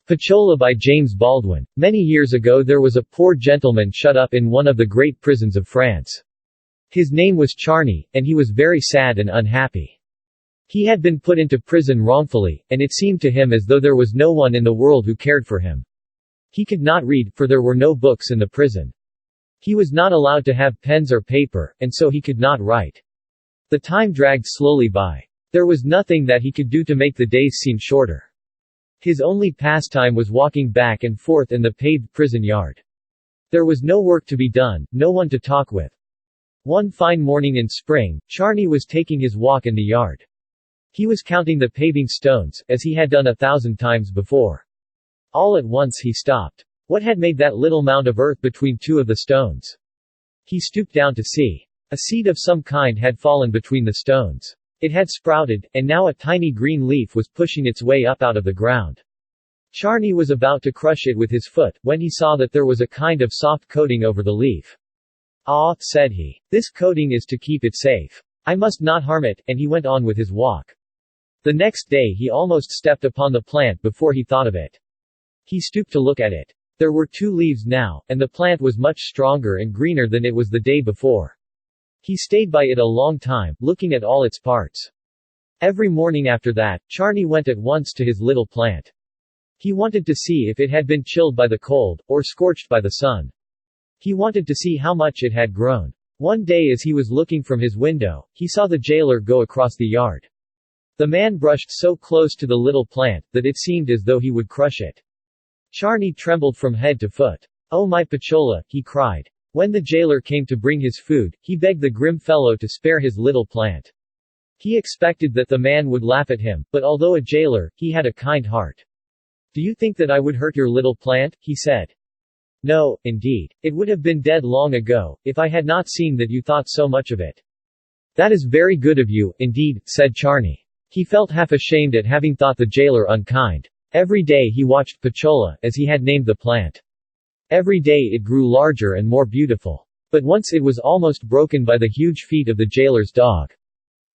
Picciola by James Baldwin. Many years ago there was a poor gentleman shut up in one of the great prisons of France. His name was Charny, and he was very sad and unhappy. He had been put into prison wrongfully, and it seemed to him as though there was no one in the world who cared for him. He could not read, for there were no books in the prison. He was not allowed to have pens or paper, and so he could not write. The time dragged slowly by. There was nothing that he could do to make the days seem shorter. His only pastime was walking back and forth in the paved prison yard. There was no work to be done, no one to talk with. One fine morning in spring, Charny was taking his walk in the yard. He was counting the paving stones, as he had done 1,000 times before. All at once he stopped. What had made that little mound of earth between two of the stones? He stooped down to see. A seed of some kind had fallen between the stones. It had sprouted, and now a tiny green leaf was pushing its way up out of the ground. Charny was about to crush it with his foot, when he saw that there was a kind of soft coating over the leaf. "Ah," said he. "This coating is to keep it safe. I must not harm it," and he went on with his walk. The next day he almost stepped upon the plant before he thought of it. He stooped to look at it. There were 2 leaves now, and the plant was much stronger and greener than it was the day before. He stayed by it a long time, looking at all its parts. Every morning after that, Charny went at once to his little plant. He wanted to see if it had been chilled by the cold, or scorched by the sun. He wanted to see how much it had grown. One day as he was looking from his window, he saw the jailer go across the yard. The man brushed so close to the little plant, that it seemed as though he would crush it. Charny trembled from head to foot. "Oh my Picciola," he cried. When the jailer came to bring his food, he begged the grim fellow to spare his little plant. He expected that the man would laugh at him, but although a jailer, he had a kind heart. "Do you think that I would hurt your little plant?" he said. "No, indeed. It would have been dead long ago, if I had not seen that you thought so much of it." "That is very good of you, indeed," said Charny. He felt half ashamed at having thought the jailer unkind. Every day he watched Picciola, as he had named the plant. Every day it grew larger and more beautiful. But once it was almost broken by the huge feet of the jailer's dog.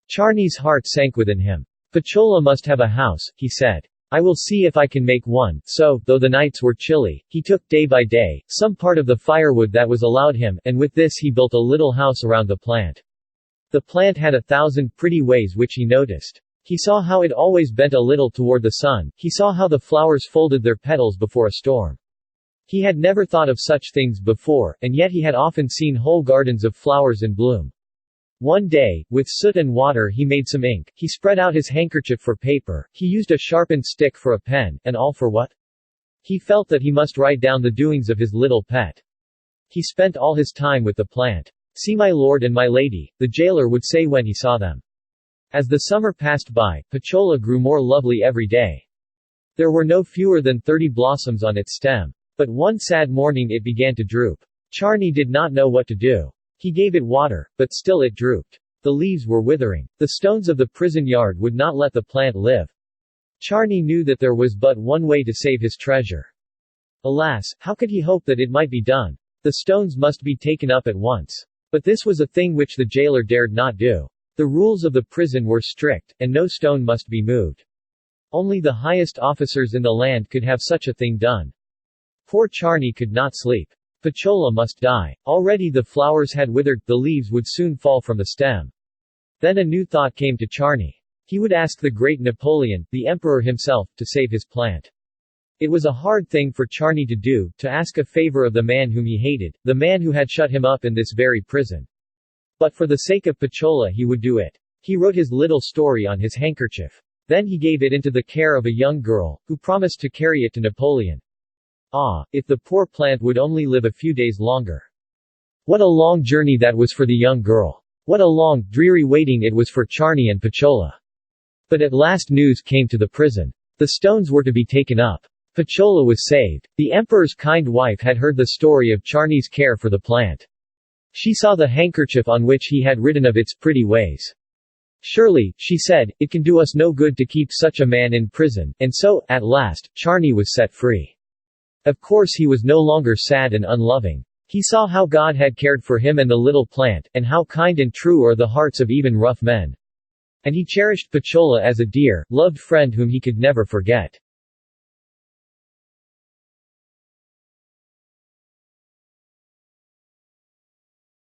Charny's heart sank within him. "Picciola must have a house," he said. "I will see if I can make one." So, though the nights were chilly, he took day by day some part of the firewood that was allowed him, and with this he built a little house around the plant. The plant had 1,000 pretty ways which he noticed. He saw how it always bent a little toward the sun, he saw how the flowers folded their petals before a storm. He had never thought of such things before, and yet he had often seen whole gardens of flowers in bloom. One day, with soot and water he made some ink, he spread out his handkerchief for paper, he used a sharpened stick for a pen, and all for what? He felt that he must write down the doings of his little pet. He spent all his time with the plant. "See my lord and my lady," the jailer would say when he saw them. As the summer passed by, Picciola grew more lovely every day. There were no fewer than 30 blossoms on its stem. But one sad morning it began to droop. Charny did not know what to do. He gave it water, but still it drooped. The leaves were withering. The stones of the prison yard would not let the plant live. Charny knew that there was but one way to save his treasure. Alas, how could he hope that it might be done? The stones must be taken up at once. But this was a thing which the jailer dared not do. The rules of the prison were strict, and no stone must be moved. Only the highest officers in the land could have such a thing done. Poor Charny could not sleep. Picciola must die. Already the flowers had withered, the leaves would soon fall from the stem. Then a new thought came to Charny. He would ask the great Napoleon, the emperor himself, to save his plant. It was a hard thing for Charny to do, to ask a favor of the man whom he hated, the man who had shut him up in this very prison. But for the sake of Picciola he would do it. He wrote his little story on his handkerchief. Then he gave it into the care of a young girl, who promised to carry it to Napoleon. Ah, if the poor plant would only live a few days longer. What a long journey that was for the young girl. What a long, dreary waiting it was for Charny and Picciola. But at last news came to the prison. The stones were to be taken up. Picciola was saved. The emperor's kind wife had heard the story of Charny's care for the plant. She saw the handkerchief on which he had written of its pretty ways. "Surely," she said, "it can do us no good to keep such a man in prison," and so, at last, Charny was set free. Of course he was no longer sad and unloving. He saw how God had cared for him and the little plant, and how kind and true are the hearts of even rough men. And he cherished Picciola as a dear, loved friend whom he could never forget.